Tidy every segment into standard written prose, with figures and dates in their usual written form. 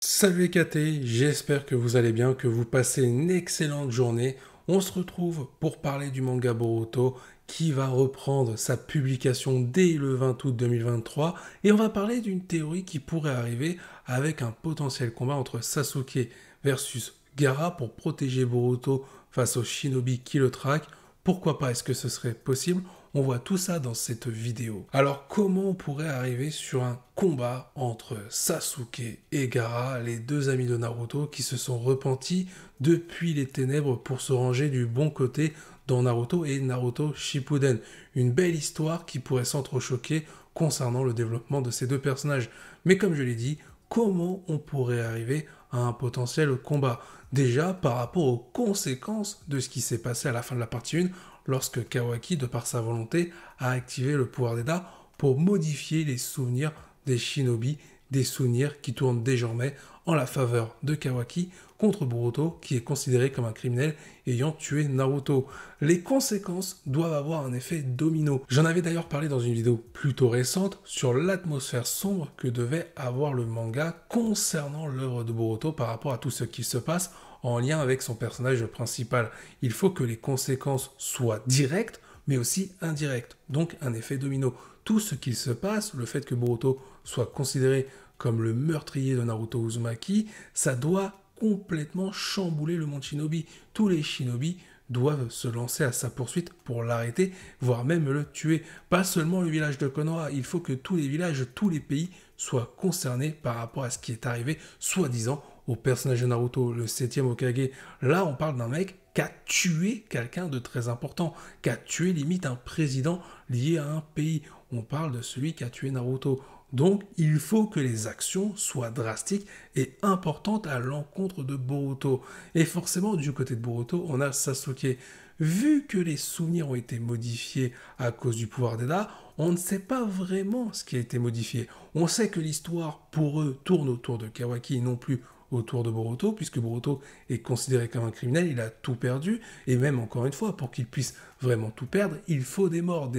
Salut les KT, j'espère que vous allez bien, que vous passez une excellente journée. On se retrouve pour parler du manga Boruto qui va reprendre sa publication dès le 20 août 2023 et on va parler d'une théorie qui pourrait arriver avec un potentiel combat entre Sasuke versus Gaara pour protéger Boruto face au shinobi qui le traque. Pourquoi pas, est-ce que ce serait possible? On voit tout ça dans cette vidéo. Alors comment on pourrait arriver sur un combat entre Sasuke et Gaara, les deux amis de Naruto qui se sont repentis depuis les ténèbres pour se ranger du bon côté dans Naruto et Naruto Shippuden. Une belle histoire qui pourrait s'entrechoquer concernant le développement de ces deux personnages. Mais comme je l'ai dit, comment on pourrait arriver à un potentiel combat? Déjà par rapport aux conséquences de ce qui s'est passé à la fin de la partie 1 lorsque Kawaki, de par sa volonté, a activé le pouvoir d'Eda pour modifier les souvenirs des shinobi, des souvenirs qui tournent désormais en la faveur de Kawaki contre Boruto, qui est considéré comme un criminel ayant tué Naruto. Les conséquences doivent avoir un effet domino. J'en avais d'ailleurs parlé dans une vidéo plutôt récente sur l'atmosphère sombre que devait avoir le manga concernant l'œuvre de Boruto par rapport à tout ce qui se passe en lien avec son personnage principal. Il faut que les conséquences soient directes, mais aussi indirectes, donc un effet domino. Tout ce qu'il se passe, le fait que Boruto soit considéré comme le meurtrier de Naruto Uzumaki, ça doit complètement chambouler le monde shinobi. Tous les shinobi doivent se lancer à sa poursuite pour l'arrêter, voire même le tuer. Pas seulement le village de Konoha, il faut que tous les villages, tous les pays soient concernés par rapport à ce qui est arrivé, soi-disant, au personnage de Naruto, le 7e Hokage. Là, on parle d'un mec qui a tué quelqu'un de très important, qui a tué limite un président lié à un pays. On parle de celui qui a tué Naruto. Donc, il faut que les actions soient drastiques et importantes à l'encontre de Boruto. Et forcément, du côté de Boruto, on a Sasuke. Vu que les souvenirs ont été modifiés à cause du pouvoir d'Eda, on ne sait pas vraiment ce qui a été modifié. On sait que l'histoire, pour eux, tourne autour de Kawaki et non plus autour de Boruto, puisque Boruto est considéré comme un criminel, il a tout perdu, et même encore une fois, pour qu'il puisse vraiment tout perdre, il faut des morts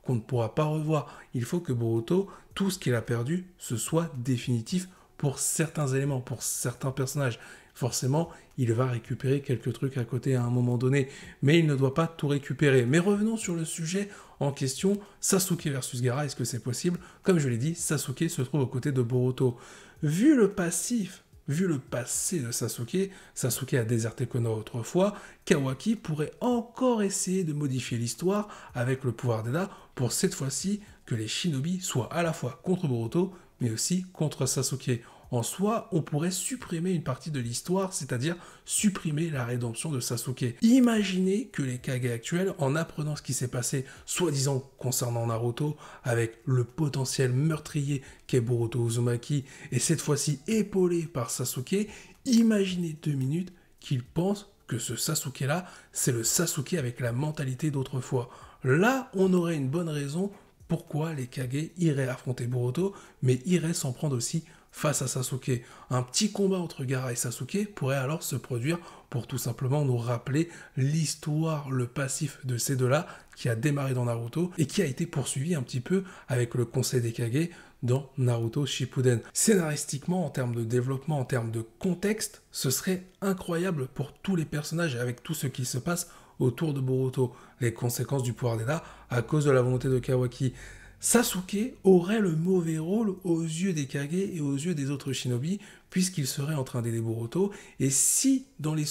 qu'on ne pourra pas revoir. Il faut que Boruto, tout ce qu'il a perdu, ce soit définitif pour certains éléments, pour certains personnages. Forcément, il va récupérer quelques trucs à côté à un moment donné, mais il ne doit pas tout récupérer. Mais revenons sur le sujet en question, Sasuke versus Gaara, est-ce que c'est possible? Comme je l'ai dit, Sasuke se trouve aux côtés de Boruto. Vu le passé de Sasuke, Sasuke a déserté Konoha autrefois, Kawaki pourrait encore essayer de modifier l'histoire avec le pouvoir d'Eda pour cette fois-ci que les shinobi soient à la fois contre Boruto, mais aussi contre Sasuke. En soi, on pourrait supprimer une partie de l'histoire, c'est-à-dire supprimer la rédemption de Sasuke. Imaginez que les Kage actuels, en apprenant ce qui s'est passé, soi-disant concernant Naruto, avec le potentiel meurtrier qu'est Boruto Uzumaki, et cette fois-ci épaulé par Sasuke, imaginez 2 minutes qu'ils pensent que ce Sasuke-là, c'est le Sasuke avec la mentalité d'autrefois. Là, on aurait une bonne raison pourquoi les Kage iraient affronter Boruto, mais iraient s'en prendre aussi face à Sasuke. Un petit combat entre Gaara et Sasuke pourrait alors se produire pour tout simplement nous rappeler l'histoire, le passif de ces deux-là qui a démarré dans Naruto et qui a été poursuivi un petit peu avec le Conseil des Kage dans Naruto Shippuden. Scénaristiquement, en termes de développement, en termes de contexte, ce serait incroyable pour tous les personnages avec tout ce qui se passe autour de Boruto, les conséquences du pouvoir d'Eda à cause de la volonté de Kawaki. Sasuke aurait le mauvais rôle aux yeux des Kage et aux yeux des autres shinobi, puisqu'il serait en train d'aider Boruto, et si dans leurs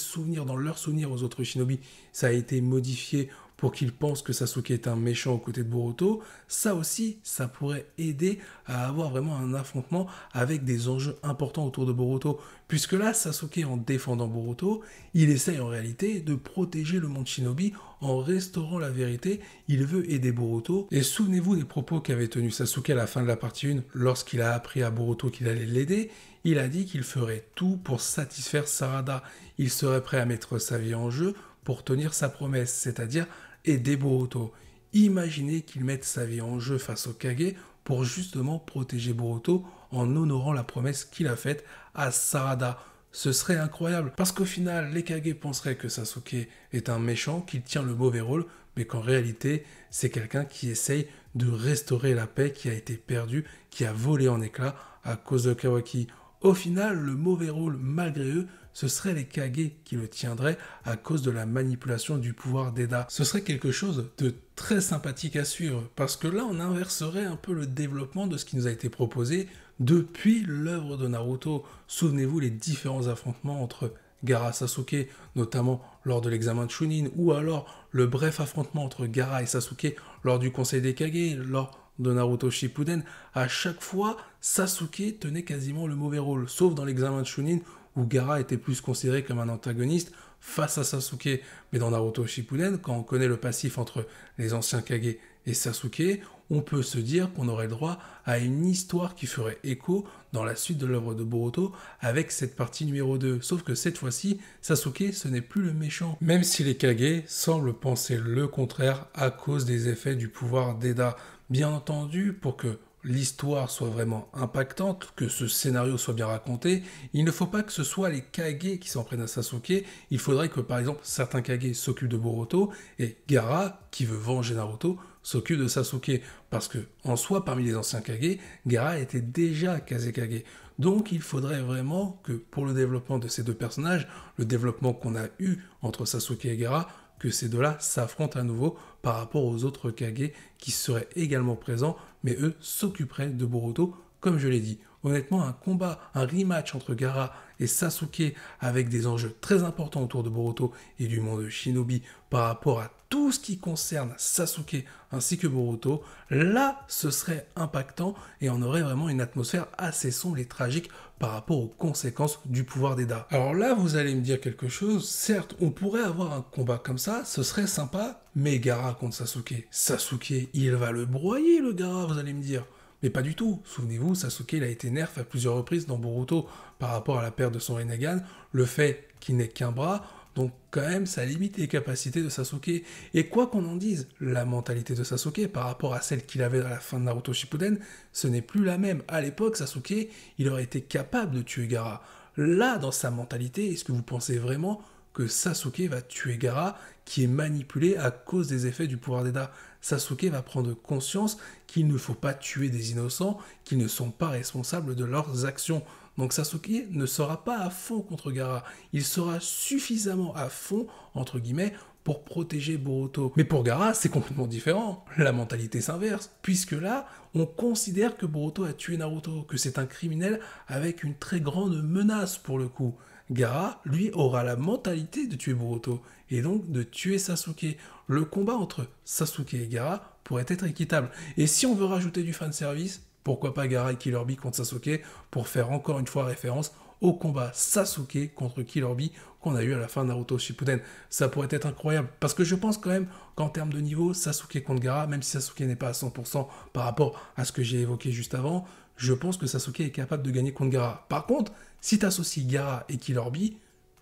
souvenirs aux autres shinobi, ça a été modifié pour qu'ils pensent que Sasuke est un méchant aux côtés de Boruto, ça aussi, ça pourrait aider à avoir vraiment un affrontement avec des enjeux importants autour de Boruto. Puisque là, Sasuke, en défendant Boruto, il essaye en réalité de protéger le monde shinobi en restaurant la vérité. Il veut aider Boruto. Et souvenez-vous des propos qu'avait tenus Sasuke à la fin de la partie 1, lorsqu'il a appris à Boruto qu'il allait l'aider. Il a dit qu'il ferait tout pour satisfaire Sarada. Il serait prêt à mettre sa vie en jeu pour tenir sa promesse, c'est-à-dire aider Boruto. Imaginez qu'il mette sa vie en jeu face au Kage pour justement protéger Boruto en honorant la promesse qu'il a faite à Sarada. Ce serait incroyable, parce qu'au final, les Kage penseraient que Sasuke est un méchant, qu'il tient le mauvais rôle, mais qu'en réalité, c'est quelqu'un qui essaye de restaurer la paix qui a été perdue, qui a volé en éclats à cause de Kawaki. Au final, le mauvais rôle, malgré eux, ce serait les Kage qui le tiendraient à cause de la manipulation du pouvoir d'Eda. Ce serait quelque chose de très sympathique à suivre, parce que là, on inverserait un peu le développement de ce qui nous a été proposé depuis l'œuvre de Naruto. Souvenez-vous les différents affrontements entre Gaara et Sasuke, notamment lors de l'examen de Chunin, ou alors le bref affrontement entre Gaara et Sasuke lors du Conseil des Kage, lors de Naruto Shippuden. À chaque fois, Sasuke tenait quasiment le mauvais rôle, sauf dans l'examen de Chunin, où Gaara était plus considéré comme un antagoniste face à Sasuke. Mais dans Naruto Shippuden, quand on connaît le passif entre les anciens Kage et Sasuke, on peut se dire qu'on aurait le droit à une histoire qui ferait écho dans la suite de l'œuvre de Boruto avec cette partie numéro 2. Sauf que cette fois-ci, Sasuke, ce n'est plus le méchant. Même si les Kage semblent penser le contraire à cause des effets du pouvoir d'Eda. Bien entendu, pour que l'histoire soit vraiment impactante, que ce scénario soit bien raconté, il ne faut pas que ce soit les Kage qui s'en prennent à Sasuke, il faudrait que par exemple certains Kage s'occupent de Boruto et Gaara, qui veut venger Naruto, s'occupe de Sasuke, parce que en soi, parmi les anciens Kage, Gaara était déjà Kazekage. Donc il faudrait vraiment que pour le développement de ces deux personnages, le développement qu'on a eu entre Sasuke et Gaara, que ces deux-là s'affrontent à nouveau par rapport aux autres Kage qui seraient également présents, mais eux s'occuperaient de Boruto, comme je l'ai dit. Honnêtement, un combat, un rematch entre Gaara et Sasuke avec des enjeux très importants autour de Boruto et du monde Shinobi par rapport à tout ce qui concerne Sasuke ainsi que Boruto, là, ce serait impactant et on aurait vraiment une atmosphère assez sombre et tragique par rapport aux conséquences du pouvoir d'Eda. Alors là, vous allez me dire quelque chose, certes, on pourrait avoir un combat comme ça, ce serait sympa, mais Gaara contre Sasuke, Sasuke, il va le broyer le Gaara, vous allez me dire. Mais pas du tout. Souvenez-vous, Sasuke il a été nerf à plusieurs reprises dans Boruto par rapport à la perte de son Rinnegan, le fait qu'il n'ait qu'un bras, donc quand même ça limite les capacités de Sasuke. Et quoi qu'on en dise, la mentalité de Sasuke par rapport à celle qu'il avait à la fin de Naruto Shippuden, ce n'est plus la même. À l'époque, Sasuke, il aurait été capable de tuer Gaara. Là, dans sa mentalité, est-ce que vous pensez vraiment que Sasuke va tuer Gaara, qui est manipulé à cause des effets du pouvoir d'Eda? Sasuke va prendre conscience qu'il ne faut pas tuer des innocents, qu'ils ne sont pas responsables de leurs actions. Donc Sasuke ne sera pas à fond contre Gaara, il sera suffisamment à fond, entre guillemets, pour protéger Boruto. Mais pour Gaara, c'est complètement différent. La mentalité s'inverse, puisque là, on considère que Boruto a tué Naruto, que c'est un criminel avec une très grande menace pour le coup. Gaara, lui, aura la mentalité de tuer Boruto, et donc de tuer Sasuke. Le combat entre Sasuke et Gaara pourrait être équitable. Et si on veut rajouter du fanservice, pourquoi pas Gaara et Killer Bee contre Sasuke, pour faire encore une fois référence au combat Sasuke contre Killer Bee qu'on a eu à la fin de Naruto Shippuden. Ça pourrait être incroyable, parce que je pense quand même qu'en termes de niveau, Sasuke contre Gaara, même si Sasuke n'est pas à 100% par rapport à ce que j'ai évoqué juste avant, je pense que Sasuke est capable de gagner contre Gaara. Par contre, si tu associes Gaara et Killer Bee,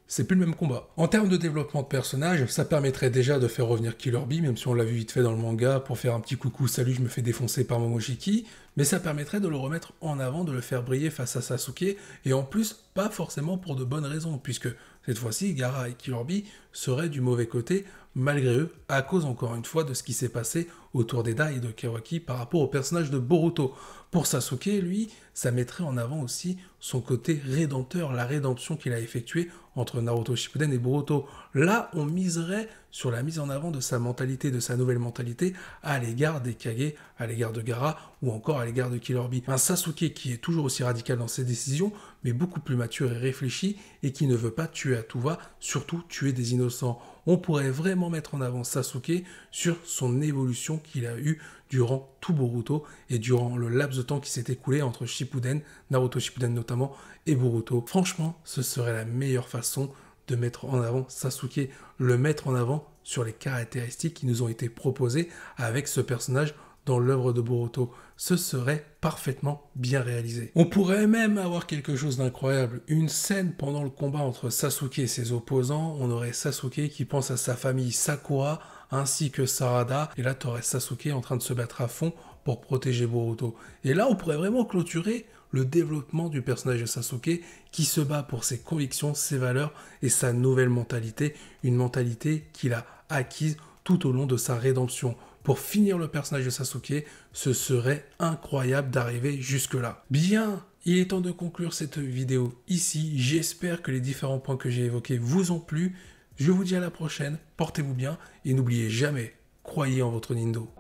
c'est plus le même combat. En termes de développement de personnage, ça permettrait déjà de faire revenir Killer Bee, même si on l'a vu vite fait dans le manga, pour faire un petit coucou, salut, je me fais défoncer par Momoshiki, mais ça permettrait de le remettre en avant, de le faire briller face à Sasuke, et en plus, pas forcément pour de bonnes raisons, puisque cette fois-ci, Gaara et Killer Bee seraient du mauvais côté, malgré eux, à cause encore une fois de ce qui s'est passé autour d'Eda et de Kawaki par rapport au personnage de Boruto. Pour Sasuke, lui, ça mettrait en avant aussi son côté rédempteur, la rédemption qu'il a effectuée entre Naruto Shippuden et Boruto. Là, on miserait sur la mise en avant de sa mentalité, de sa nouvelle mentalité à l'égard des Kage, à l'égard de Gaara ou encore à l'égard de Killer Bee. Un Sasuke qui est toujours aussi radical dans ses décisions, mais beaucoup plus mature et réfléchi et qui ne veut pas tuer à tout va, surtout tuer des innocents. On pourrait vraiment mettre en avant Sasuke sur son évolution qu'il a eue durant tout Boruto et durant le laps de temps qui s'est écoulé entre Shippuden, Naruto Shippuden notamment, et Boruto. Franchement, ce serait la meilleure façon de mettre en avant Sasuke, le mettre en avant sur les caractéristiques qui nous ont été proposées avec ce personnage dans l'œuvre de Boruto. Ce serait parfaitement bien réalisé. On pourrait même avoir quelque chose d'incroyable. Une scène pendant le combat entre Sasuke et ses opposants. On aurait Sasuke qui pense à sa famille Sakura ainsi que Sarada. Et là, tu aurais Sasuke en train de se battre à fond pour protéger Boruto. Et là, on pourrait vraiment clôturer le développement du personnage de Sasuke qui se bat pour ses convictions, ses valeurs et sa nouvelle mentalité. Une mentalité qu'il a acquise tout au long de sa rédemption. Pour finir le personnage de Sasuke, ce serait incroyable d'arriver jusque-là. Bien Il est temps de conclure cette vidéo ici. J'espère que les différents points que j'ai évoqués vous ont plu. Je vous dis à la prochaine, portez-vous bien et n'oubliez jamais, croyez en votre Nindo.